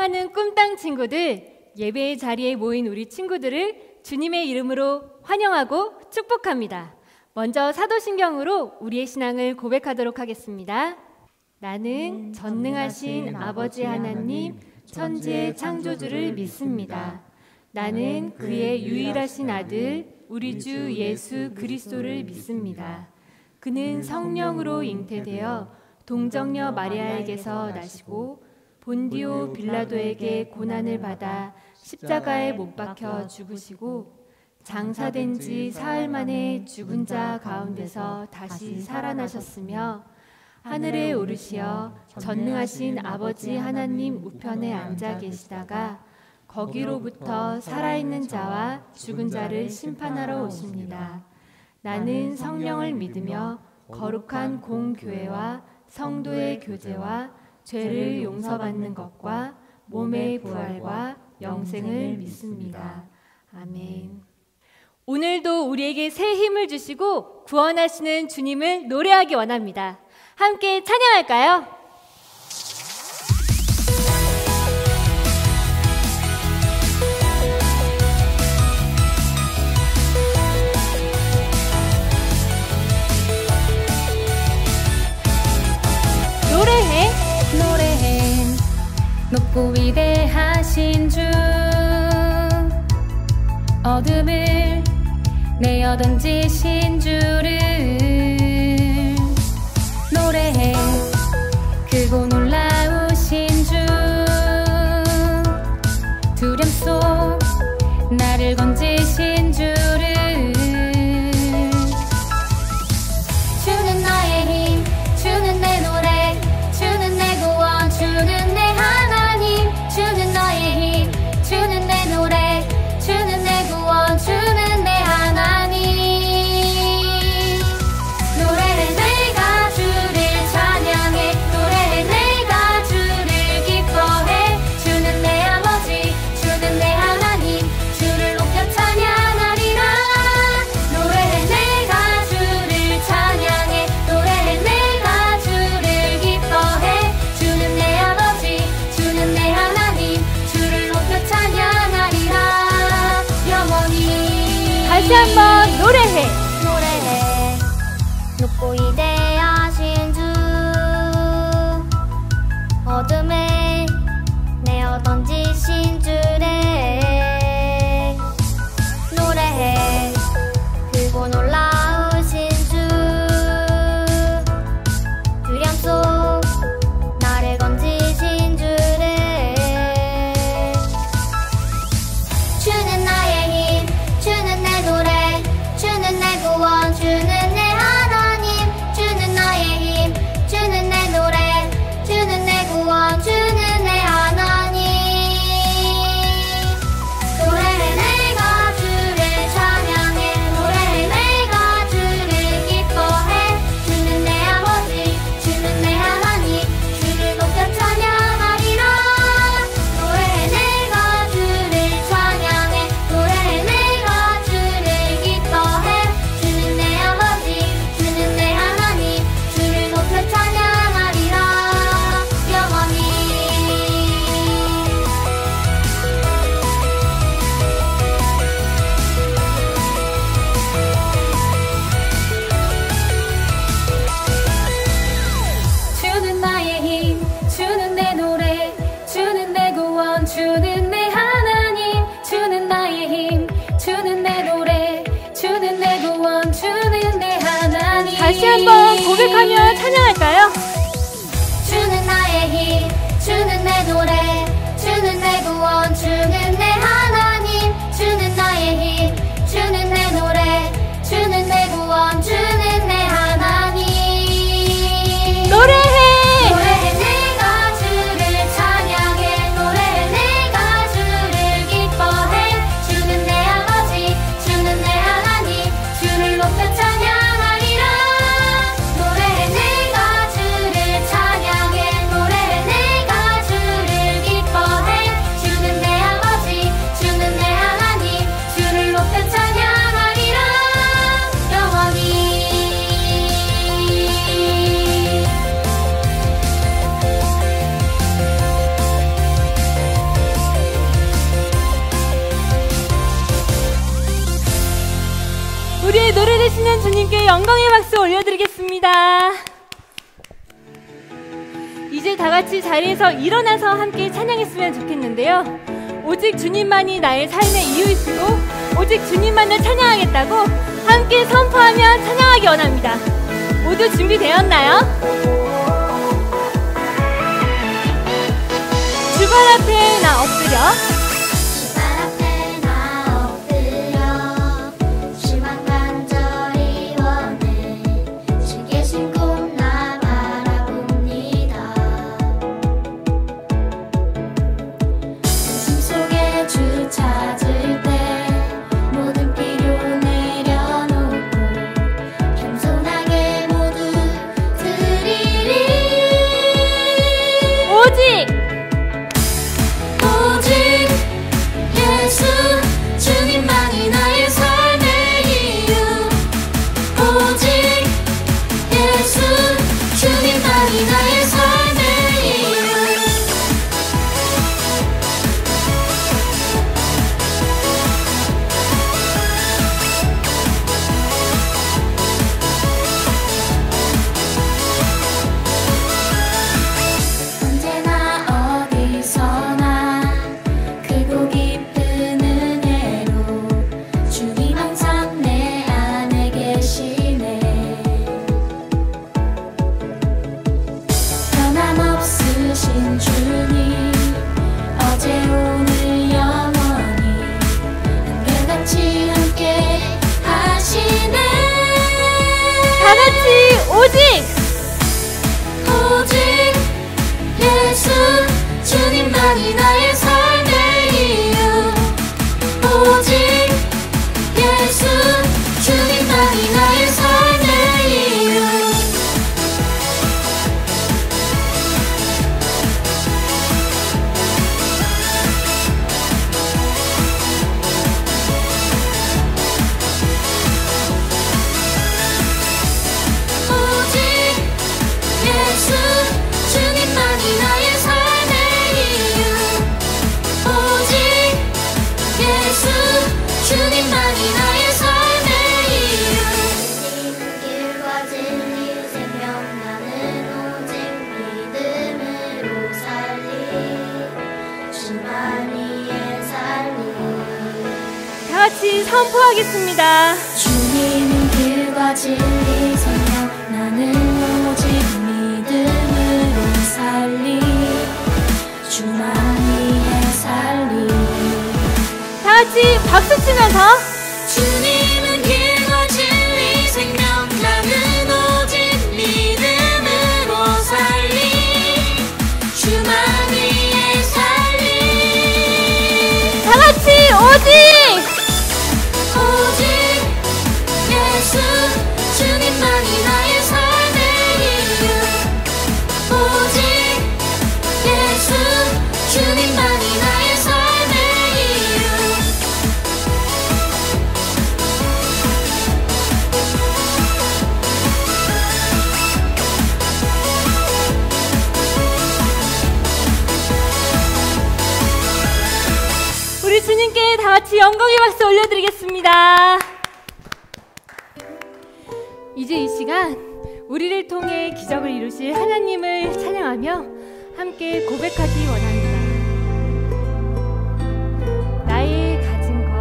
사랑하는 꿈땅 친구들, 예배의 자리에 모인 우리 친구들을 주님의 이름으로 환영하고 축복합니다. 먼저 사도신경으로 우리의 신앙을 고백하도록 하겠습니다. 나는 전능하신 아버지 하나님, 천지의 창조주를 믿습니다. 나는 그의 유일하신 아들, 우리 주 예수 그리스도를 믿습니다. 그는 성령으로 잉태되어 동정녀 마리아에게서 나시고 본디오 빌라도에게 고난을 받아 십자가에 못 박혀 죽으시고 장사된 지 사흘 만에 죽은 자 가운데서 다시 살아나셨으며 하늘에 오르시어 전능하신 아버지 하나님 우편에 앉아 계시다가 거기로부터 살아있는 자와 죽은 자를 심판하러 오십니다. 나는 성령을 믿으며 거룩한 공교회와 성도의 교제와 죄를 용서받는 것과 몸의 부활과 영생을 믿습니다. 아멘. 오늘도 우리에게 새 힘을 주시고 구원하시는 주님을 노래하기 원합니다. 함께 찬양할까요? 노래해 높고 위대하신 주, 어둠을 내어 던지신 주를 노래해. 크고 놀라우신 주, 두려움 속 나를 건지신 주를. 주는 나의 힘, 주는 내 노래, 주는 내 구원, 주는 내 하나님. 주는 나의 힘, 주는 내 노래, 주는 내 구원, 주는 내 하나님. 노래해 내가 주를 찬양해, 노래해 내가 주를 기뻐해. 주는 내 아버지, 주는 내 하나님, 주를 높여 찬양하리라. 노래해 내가 주를 찬양해, 노래해 내가 주를 기뻐해. 주는 내 아버지, 주는 내 하나님, 주를 높여 찬양하리라. 영원히. 다시 한번 노래해. 높고 위대하신 주, 어둠에 내어 던지신 주래 노래해. 크고 놀라우신 주, 두려움 속 나를 건지신 주래. 주는 나의 힘, 주는 내 노래, 주는 내 구원, 주는 내 하나님. 주는 나의 힘, 주는 내 노래, 주는 내 구원, 주는 내 하나님. 노래해 내가 주를 찬양해, 노래해 내가 주를 기뻐해. 주는 내 아버지, 주는 내 하나님, 주를 높여 찬양하리라. 노래해 내가 주를 찬양해, 노래해 내가 주를 기뻐해. 주는 내 아버지, 주는 내 하나님, 주를 높여 찬양하리라. 영원히. 주는 나의 힘, 주는 내 노래, 주는 내 구원, 주는 내 하나님. 주는 나의 힘, 주는 내 노래, 주는 내 구원, 주는 내 하나님. 다시 한번 고백하며 찬양할까요? 주는 나의 힘, 주는 내 노래, 주는 내 구원, 주는 내 하나님. 주는 나의 힘, 주는 내 노래, 주는 내 구원, 주는 내 하나님. 노래해. 노래해 내가 주를 찬양해, 노래해 내가 주를 기뻐해. 주는 내 아버지, 주는 내 하나님, 주를 높여 찬양하리라. 노래해 내가 주를 찬양해, 노래해 내가 주를 기뻐해. 주는 내 아버지, 살아계시는 주님께 영광의 박수 올려드리겠습니다. 이제 다같이 자리에서 일어나서 함께 찬양했으면 좋겠는데요. 오직 주님만이 나의 삶의 이유이시고 오직 주님만을 찬양하겠다고 함께 선포하며 찬양하기 원합니다. 모두 준비되었나요? 주발 앞에 나 엎드려 같이 선포하겠습니다. 주님은 길과 진리 생명 나는 오직 믿음으로 살리 주만이 해살리 다같이 박수 치면서 주님은 길과 진리 생명 나는 오직 믿음으로 살리 주만이 해살리 다같이 오직 주님만이 나의 삶의 이유 오직 예수 주님만이 나의 삶의 이유 우리 주님께 다같이 영광의 박수 올려드리겠습니다. 이제 이 시간 우리를 통해 기적을 이루실 하나님을 찬양하며 함께 고백하기 원합니다. 나의 가진 것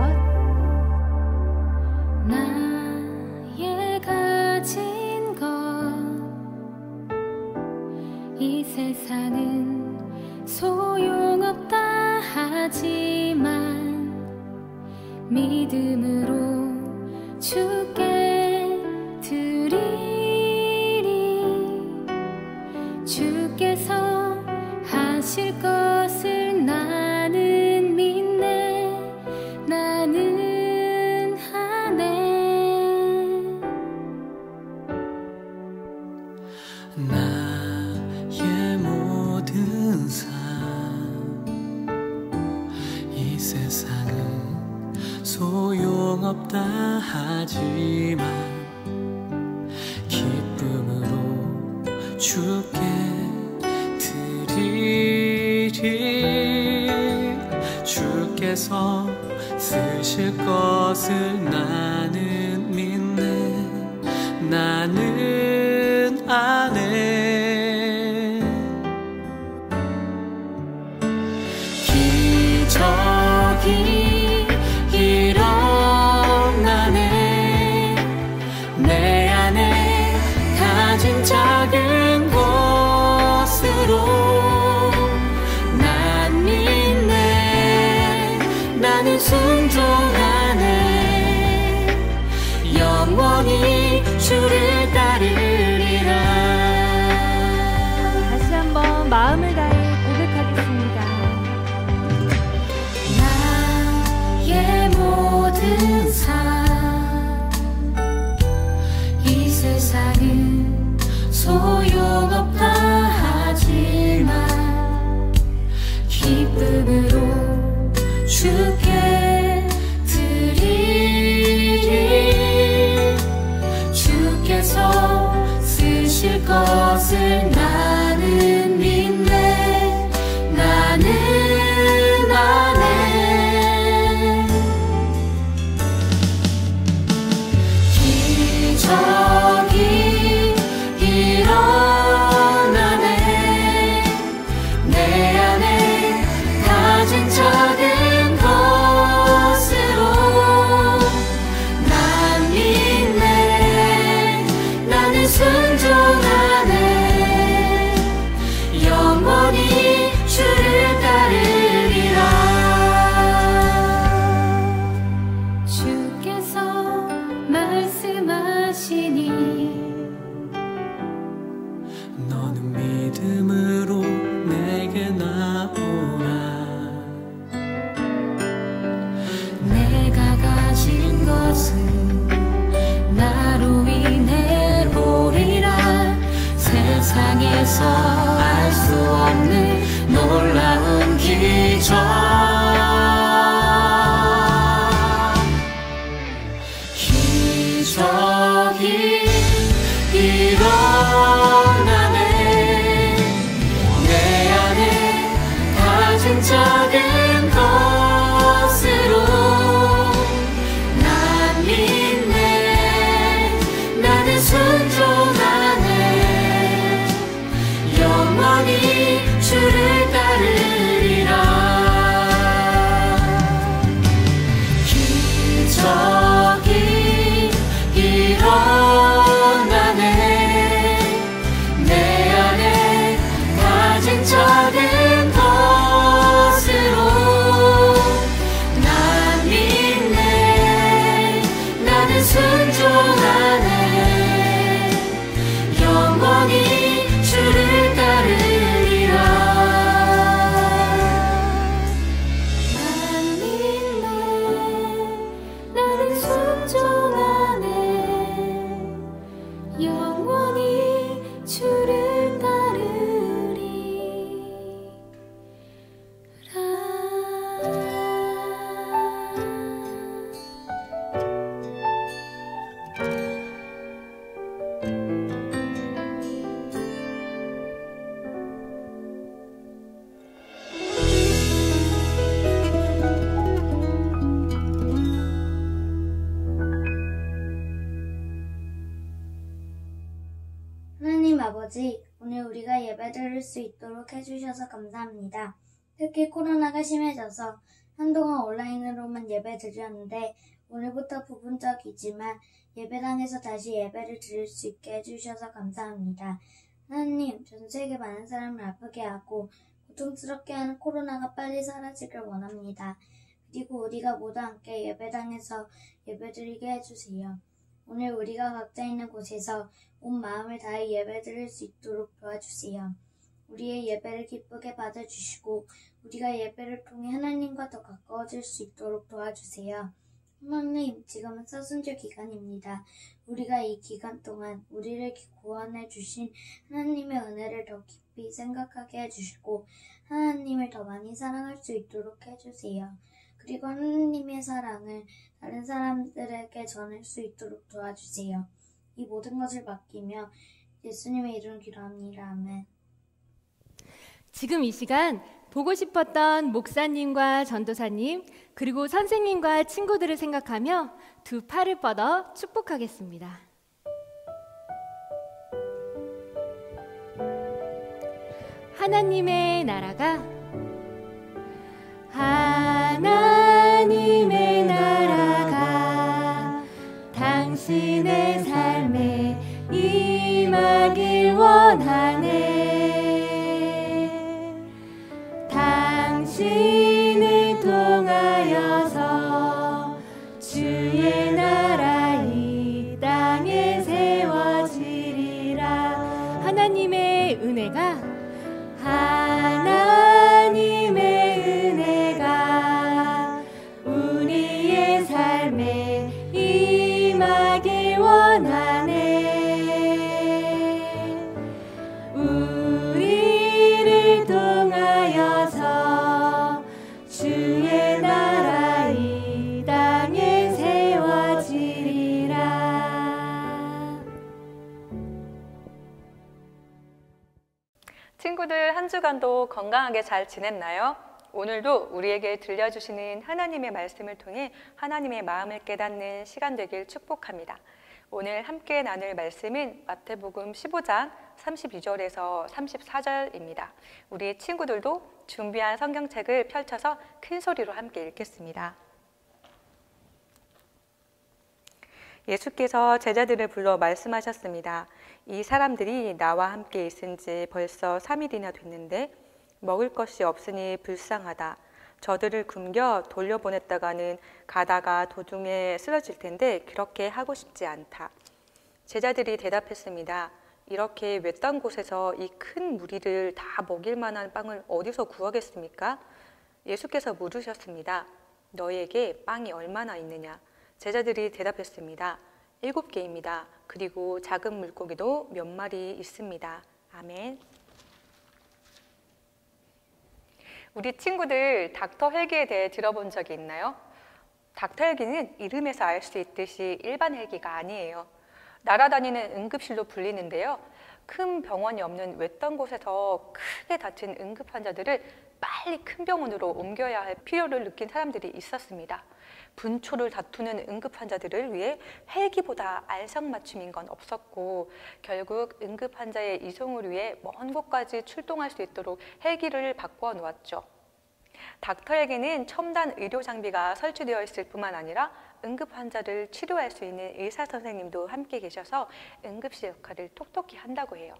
나의 가진 것 이 세상은 소용없다 하지만 믿음으로 주께 드리리 주께서 하실 것을 나는 믿네 나는 하네 나의 모든 삶 이 세상은 소용없다 하지만 기쁨으로 주께 드리리 주께서 쓰실 것을 나는 믿네 나는 안 해. 기적이 일어나네. 내 안에 가진 작은 것으로 난 믿네. 나는 순종하네. 영원히 주를 따르리라. 다시 한번 마음을 다해 고백하겠습니다. 나의 모든 삶 이 세상은 소용없다 하지만 기쁨으로 주께 드리리. 주께서 쓰실 것을 나는 믿네. 나는 안 해. 기적이 일어나네. 내 안에 가진 작은 것으로 난 믿네. 나는 순종하네. 영원히 주를 따르리라. 주께서 말씀하시니 너는 믿음으로 내게 나오라. 내가 가진 것은 나로 인해 보리라. 세상에서 알 수 없는 놀라운 기적. 기적이 일어나네. 내 안에 가진 작은 것으로 난 믿네. 나는 순종하네. 영원히 주를 따르리라. 기적이 일어나네. 내 안에 가진 작은 것으로 난 믿네. 나는 순종하네. 영원히 주를 따르리라. 난 믿네. 나는 순종하네. 영원히 주를 하나님 아버지, 오늘 우리가 예배드릴 수 있도록 해주셔서 감사합니다. 특히 코로나가 심해져서 한동안 온라인으로만 예배드렸는데 오늘부터 부분적이지만 예배당에서 다시 예배를 드릴 수 있게 해주셔서 감사합니다. 하나님, 전 세계 많은 사람을 아프게 하고 고통스럽게 하는 코로나가 빨리 사라지길 원합니다. 그리고 우리가 모두 함께 예배당에서 예배드리게 해주세요. 오늘 우리가 각자 있는 곳에서 온 마음을 다해 예배드릴 수 있도록 도와주세요. 우리의 예배를 기쁘게 받아주시고 우리가 예배를 통해 하나님과 더 가까워질 수 있도록 도와주세요. 하나님, 지금은 사순절 기간입니다. 우리가 이 기간 동안 우리를 구원해 주신 하나님의 은혜를 더 깊이 생각하게 해주시고 하나님을 더 많이 사랑할 수 있도록 해주세요. 그리고 하나님의 사랑을 다른 사람들에게 전할 수 있도록 도와주세요. 이 모든 것을 맡기며 예수님의 이름으로 기도합니다. 아멘. 지금 이 시간 보고 싶었던 목사님과 전도사님 그리고 선생님과 친구들을 생각하며 두 팔을 뻗어 축복하겠습니다. 하나님의 나라가 하나님의 나라가 당신의 삶에 임하길 원하네. 당신을 통하여서 주의 나라 이 땅에 세워지리라. 하나님의 은혜가 하나님의 은혜가 우리의 삶에 임하길 원하네. 우리를 통하여서 주의 나라 이 땅에 세워지리라. 친구들, 한 주간도 건강하게 잘 지냈나요? 오늘도 우리에게 들려주시는 하나님의 말씀을 통해 하나님의 마음을 깨닫는 시간 되길 축복합니다. 오늘 함께 나눌 말씀은 마태복음 15장 32절에서 34절입니다. 우리 친구들도 준비한 성경책을 펼쳐서 큰 소리로 함께 읽겠습니다. 예수께서 제자들을 불러 말씀하셨습니다. 이 사람들이 나와 함께 있은 지 벌써 3일이나 됐는데 먹을 것이 없으니 불쌍하다. 저들을 굶겨 돌려보냈다가는 가다가 도중에 쓰러질 텐데 그렇게 하고 싶지 않다. 제자들이 대답했습니다. 이렇게 외딴 곳에서 이 큰 무리를 다 먹일 만한 빵을 어디서 구하겠습니까? 예수께서 물으셨습니다. 너희에게 빵이 얼마나 있느냐? 제자들이 대답했습니다. 7개입니다. 그리고 작은 물고기도 몇 마리 있습니다. 아멘. 우리 친구들 닥터 헬기에 대해 들어본 적이 있나요? 닥터 헬기는 이름에서 알 수 있듯이 일반 헬기가 아니에요. 날아다니는 응급실로 불리는데요. 큰 병원이 없는 외딴 곳에서 크게 다친 응급 환자들을 빨리 큰 병원으로 옮겨야 할 필요를 느낀 사람들이 있었습니다. 분초를 다투는 응급 환자들을 위해 헬기보다 안성맞춤인 건 없었고 결국 응급 환자의 이송을 위해 먼 곳까지 출동할 수 있도록 헬기를 바꿔 놓았죠. 닥터 헬기는 첨단 의료 장비가 설치되어 있을 뿐만 아니라 응급 환자를 치료할 수 있는 의사 선생님도 함께 계셔서 응급실 역할을 톡톡히 한다고 해요.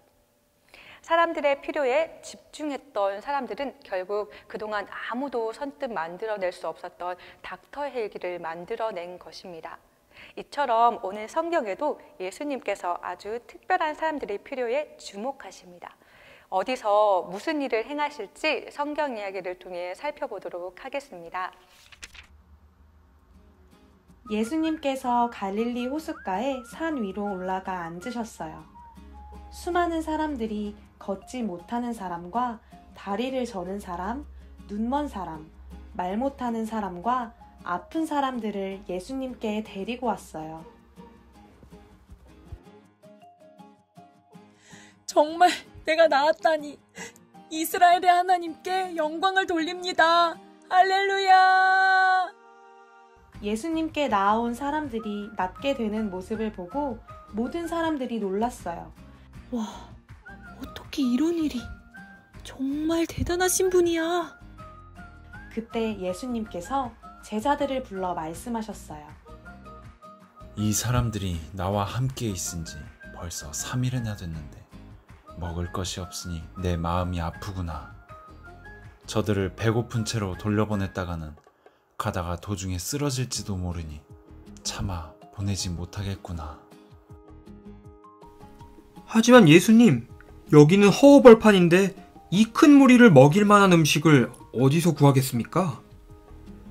사람들의 필요에 집중했던 사람들은 결국 그동안 아무도 선뜻 만들어낼 수 없었던 닥터 헬기를 만들어낸 것입니다. 이처럼 오늘 성경에도 예수님께서 아주 특별한 사람들의 필요에 주목하십니다. 어디서 무슨 일을 행하실지 성경 이야기를 통해 살펴보도록 하겠습니다. 예수님께서 갈릴리 호숫가에 산 위로 올라가 앉으셨어요. 수많은 사람들이 걷지 못하는 사람과 다리를 저는 사람, 눈먼 사람, 말 못하는 사람과 아픈 사람들을 예수님께 데리고 왔어요. 정말 내가 나았다니 이스라엘의 하나님께 영광을 돌립니다. 할렐루야! 예수님께 나아온 사람들이 낫게 되는 모습을 보고 모든 사람들이 놀랐어요. 와, 어떻게 이런 일이? 정말 대단하신 분이야. 그때 예수님께서 제자들을 불러 말씀하셨어요. 이 사람들이 나와 함께 있은 지 벌써 3일이나 됐는데 먹을 것이 없으니 내 마음이 아프구나. 저들을 배고픈 채로 돌려보냈다가는 가다가 도중에 쓰러질지도 모르니 차마 보내지 못하겠구나. 하지만 예수님, 여기는 허허벌판인데 이 큰 무리를 먹일 만한 음식을 어디서 구하겠습니까?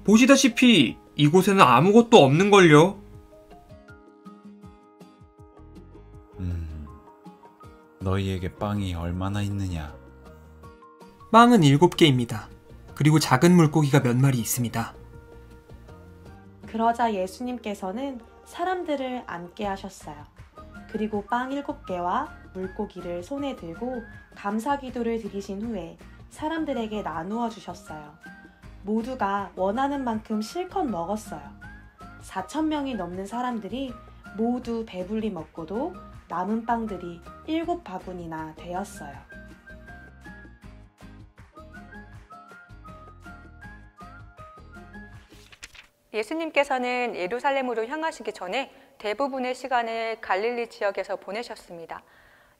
보시다시피 이곳에는 아무것도 없는걸요. 너희에게 빵이 얼마나 있느냐? 빵은 7개입니다. 그리고 작은 물고기가 몇 마리 있습니다. 그러자 예수님께서는 사람들을 앉게 하셨어요. 그리고 빵 7개와 물고기를 손에 들고 감사기도를 드리신 후에 사람들에게 나누어 주셨어요. 모두가 원하는 만큼 실컷 먹었어요. 4,000명이 넘는 사람들이 모두 배불리 먹고도 남은 빵들이 7바구니나 되었어요. 예수님께서는 예루살렘으로 향하시기 전에 대부분의 시간을 갈릴리 지역에서 보내셨습니다.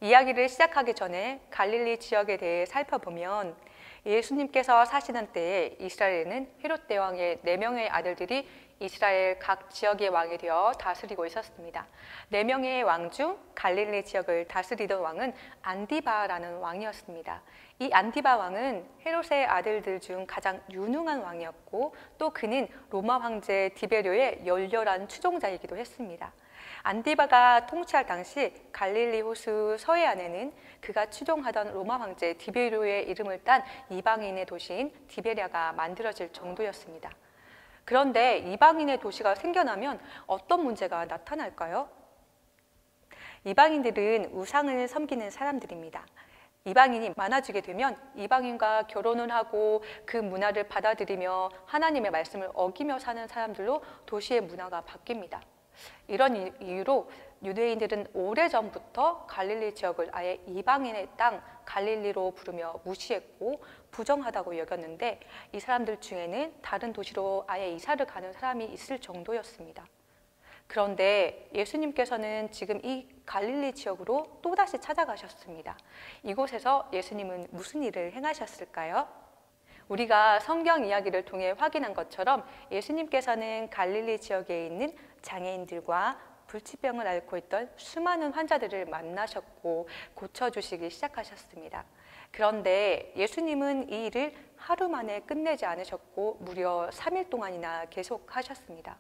이야기를 시작하기 전에 갈릴리 지역에 대해 살펴보면 예수님께서 사시는 때에 이스라엘에는 헤롯 대왕의 4명의 아들들이 이스라엘 각 지역의 왕이 되어 다스리고 있었습니다. 4명의 왕 중 갈릴리 지역을 다스리던 왕은 안디바라는 왕이었습니다. 이 안디바 왕은 헤롯의 아들들 중 가장 유능한 왕이었고 또 그는 로마 황제 디베료의 열렬한 추종자이기도 했습니다. 안디바가 통치할 당시 갈릴리 호수 서해안에는 그가 추종하던 로마 황제 디베료의 이름을 딴 이방인의 도시인 디베랴가 만들어질 정도였습니다. 그런데 이방인의 도시가 생겨나면 어떤 문제가 나타날까요? 이방인들은 우상을 섬기는 사람들입니다. 이방인이 많아지게 되면 이방인과 결혼을 하고 그 문화를 받아들이며 하나님의 말씀을 어기며 사는 사람들로 도시의 문화가 바뀝니다. 이런 이유로 유대인들은 오래전부터 갈릴리 지역을 아예 이방인의 땅 갈릴리로 부르며 무시했고 부정하다고 여겼는데 이 사람들 중에는 다른 도시로 아예 이사를 가는 사람이 있을 정도였습니다. 그런데 예수님께서는 지금 이 갈릴리 지역으로 또다시 찾아가셨습니다. 이곳에서 예수님은 무슨 일을 행하셨을까요? 우리가 성경 이야기를 통해 확인한 것처럼 예수님께서는 갈릴리 지역에 있는 장애인들과 불치병을 앓고 있던 수많은 환자들을 만나셨고 고쳐주시기 시작하셨습니다. 그런데 예수님은 이 일을 하루 만에 끝내지 않으셨고 무려 3일 동안이나 계속하셨습니다.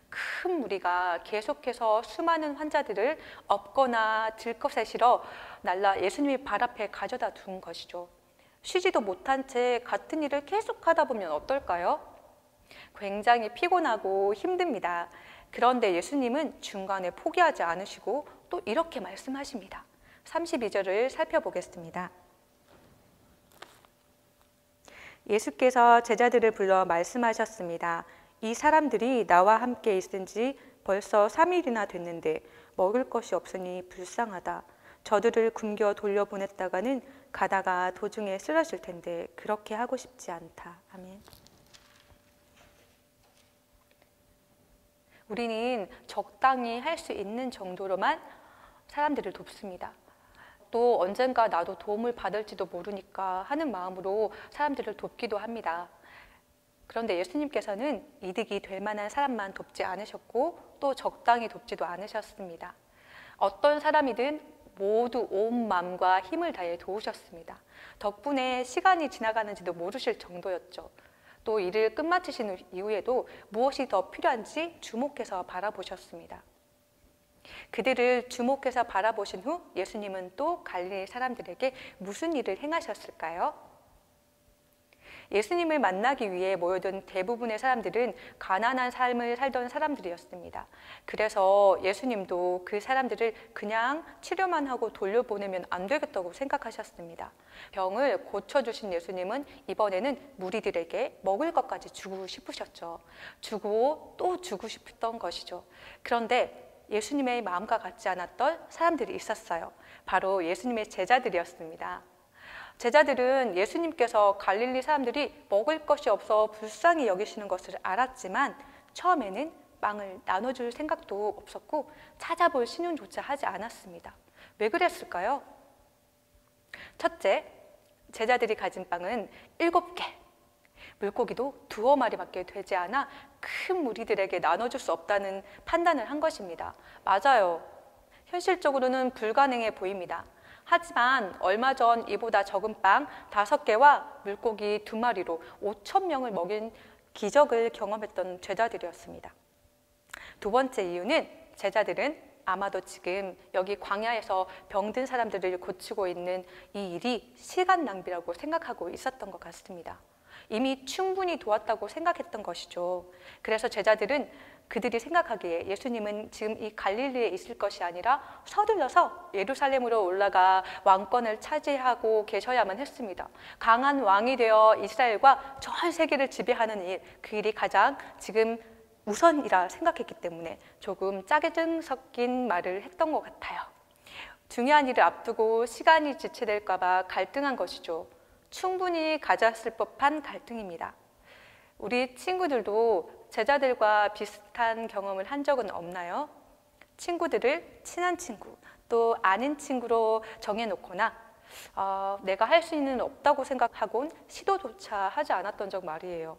큰 무리가 계속해서 수많은 환자들을 업거나 들것에 실어 날라 예수님의 발 앞에 가져다 둔 것이죠. 쉬지도 못한 채 같은 일을 계속하다 보면 어떨까요? 굉장히 피곤하고 힘듭니다. 그런데 예수님은 중간에 포기하지 않으시고 또 이렇게 말씀하십니다. 32절을 살펴보겠습니다. 예수께서 제자들을 불러 말씀하셨습니다. 이 사람들이 나와 함께 있은 지 벌써 3일이나 됐는데 먹을 것이 없으니 불쌍하다. 저들을 굶겨 돌려보냈다가는 가다가 도중에 쓰러질 텐데 그렇게 하고 싶지 않다. 아멘. 우리는 적당히 할 수 있는 정도로만 사람들을 돕습니다. 또 언젠가 나도 도움을 받을지도 모르니까 하는 마음으로 사람들을 돕기도 합니다. 그런데 예수님께서는 이득이 될 만한 사람만 돕지 않으셨고 또 적당히 돕지도 않으셨습니다. 어떤 사람이든 모두 온 마음과 힘을 다해 도우셨습니다. 덕분에 시간이 지나가는지도 모르실 정도였죠. 또 일을 끝마치신 이후에도 무엇이 더 필요한지 주목해서 바라보셨습니다. 그들을 주목해서 바라보신 후 예수님은 또 갈릴리 사람들에게 무슨 일을 행하셨을까요? 예수님을 만나기 위해 모여든 대부분의 사람들은 가난한 삶을 살던 사람들이었습니다. 그래서 예수님도 그 사람들을 그냥 치료만 하고 돌려보내면 안 되겠다고 생각하셨습니다. 병을 고쳐주신 예수님은 이번에는 무리들에게 먹을 것까지 주고 싶으셨죠. 주고 또 주고 싶었던 것이죠. 그런데 예수님의 마음과 같지 않았던 사람들이 있었어요. 바로 예수님의 제자들이었습니다. 제자들은 예수님께서 갈릴리 사람들이 먹을 것이 없어 불쌍히 여기시는 것을 알았지만 처음에는 빵을 나눠줄 생각도 없었고 찾아볼 신용조차 하지 않았습니다. 왜 그랬을까요? 첫째, 제자들이 가진 빵은 7개, 물고기도 2마리밖에 되지 않아 큰 무리들에게 나눠줄 수 없다는 판단을 한 것입니다. 맞아요. 현실적으로는 불가능해 보입니다. 하지만 얼마 전 이보다 적은 빵 5개와 물고기 2마리로 5,000명을 먹인 기적을 경험했던 제자들이었습니다. 두 번째 이유는 제자들은 아마도 지금 여기 광야에서 병든 사람들을 고치고 있는 이 일이 시간 낭비라고 생각하고 있었던 것 같습니다. 이미 충분히 도왔다고 생각했던 것이죠. 그래서 제자들은 그들이 생각하기에 예수님은 지금 이 갈릴리에 있을 것이 아니라 서둘러서 예루살렘으로 올라가 왕권을 차지하고 계셔야만 했습니다. 강한 왕이 되어 이스라엘과 전 세계를 지배하는 일, 그 일이 가장 지금 우선이라 생각했기 때문에 조금 짜증 섞인 말을 했던 것 같아요. 중요한 일을 앞두고 시간이 지체될까 봐 갈등한 것이죠. 충분히 가졌을 법한 갈등입니다. 우리 친구들도 제자들과 비슷한 경험을 한 적은 없나요? 친구들을 친한 친구, 또 아는 친구로 정해놓거나 내가 할 수 있는 없다고 생각하곤 시도조차 하지 않았던 적 말이에요.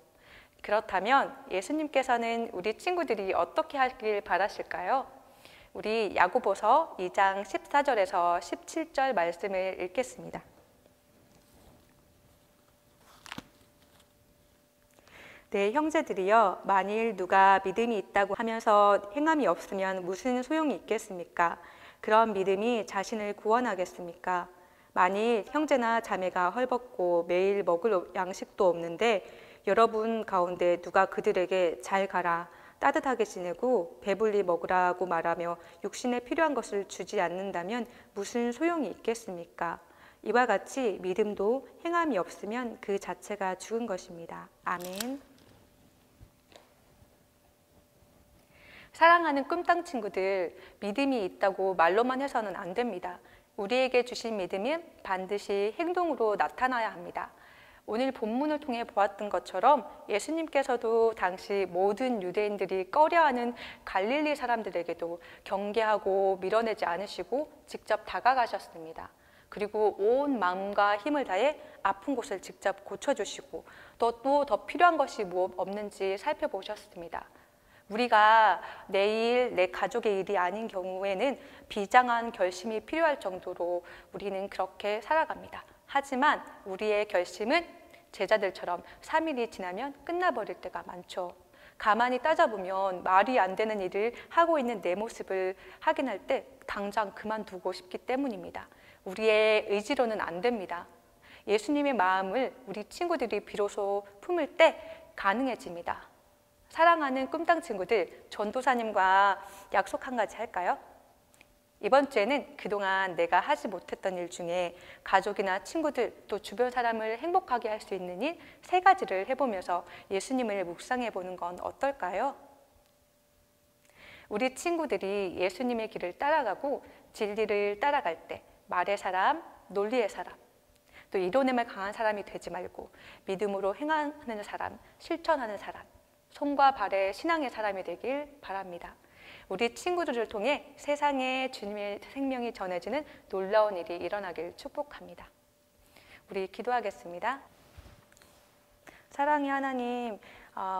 그렇다면 예수님께서는 우리 친구들이 어떻게 하길 바라실까요? 우리 야고보서 2장 14절에서 17절 말씀을 읽겠습니다. 네, 형제들이여, 만일 누가 믿음이 있다고 하면서 행함이 없으면 무슨 소용이 있겠습니까? 그런 믿음이 자신을 구원하겠습니까? 만일 형제나 자매가 헐벗고 매일 먹을 양식도 없는데 여러분 가운데 누가 그들에게 잘 가라, 따뜻하게 지내고 배불리 먹으라고 말하며 육신에 필요한 것을 주지 않는다면 무슨 소용이 있겠습니까? 이와 같이 믿음도 행함이 없으면 그 자체가 죽은 것입니다. 아멘. 사랑하는 꿈땅 친구들, 믿음이 있다고 말로만 해서는 안 됩니다. 우리에게 주신 믿음은 반드시 행동으로 나타나야 합니다. 오늘 본문을 통해 보았던 것처럼 예수님께서도 당시 모든 유대인들이 꺼려하는 갈릴리 사람들에게도 경계하고 밀어내지 않으시고 직접 다가가셨습니다. 그리고 온 마음과 힘을 다해 아픈 곳을 직접 고쳐주시고 또 더 필요한 것이 무엇 없는지 살펴보셨습니다. 우리가 내일 내 가족의 일이 아닌 경우에는 비장한 결심이 필요할 정도로 우리는 그렇게 살아갑니다. 하지만 우리의 결심은 제자들처럼 3일이 지나면 끝나버릴 때가 많죠. 가만히 따져보면 말이 안 되는 일을 하고 있는 내 모습을 확인할 때 당장 그만두고 싶기 때문입니다. 우리의 의지로는 안 됩니다. 예수님의 마음을 우리 친구들이 비로소 품을 때 가능해집니다. 사랑하는 꿈땅 친구들, 전도사님과 약속 한 가지 할까요? 이번 주에는 그동안 내가 하지 못했던 일 중에 가족이나 친구들 또 주변 사람을 행복하게 할 수 있는 일 3가지를 해보면서 예수님을 묵상해 보는 건 어떨까요? 우리 친구들이 예수님의 길을 따라가고 진리를 따라갈 때 말의 사람, 논리의 사람, 또 이론에만 강한 사람이 되지 말고 믿음으로 행하는 사람, 실천하는 사람, 손과 발의 신앙의 사람이 되길 바랍니다. 우리 친구들을 통해 세상에 주님의 생명이 전해지는 놀라운 일이 일어나길 축복합니다. 우리 기도하겠습니다. 사랑의 하나님,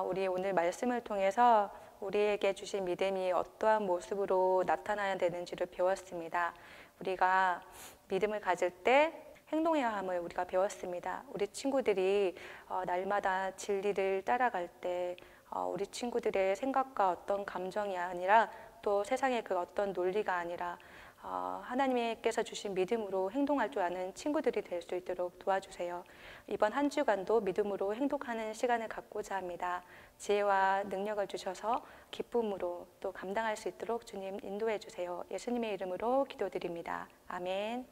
우리 오늘 말씀을 통해서 우리에게 주신 믿음이 어떠한 모습으로 나타나야 되는지를 배웠습니다. 우리가 믿음을 가질 때 행동해야 함을 우리가 배웠습니다. 우리 친구들이 날마다 진리를 따라갈 때 우리 친구들의 생각과 어떤 감정이 아니라 또 세상의 그 어떤 논리가 아니라 하나님께서 주신 믿음으로 행동할 줄 아는 친구들이 될 수 있도록 도와주세요. 이번 한 주간도 믿음으로 행동하는 시간을 갖고자 합니다. 지혜와 능력을 주셔서 기쁨으로 또 감당할 수 있도록 주님 인도해 주세요. 예수님의 이름으로 기도드립니다. 아멘.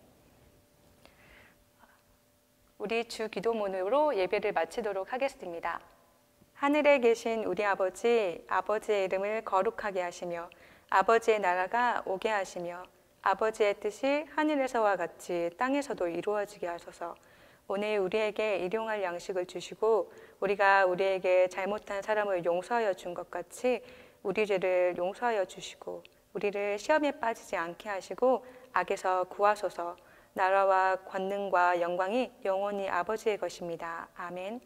우리 주 기도문으로 예배를 마치도록 하겠습니다. 하늘에 계신 우리 아버지, 아버지의 이름을 거룩하게 하시며 아버지의 나라가 오게 하시며 아버지의 뜻이 하늘에서와 같이 땅에서도 이루어지게 하소서. 오늘 우리에게 일용할 양식을 주시고 우리가 우리에게 잘못한 사람을 용서하여 준 것 같이 우리 죄를 용서하여 주시고 우리를 시험에 빠지지 않게 하시고 악에서 구하소서. 나라와 권능과 영광이 영원히 아버지의 것입니다. 아멘.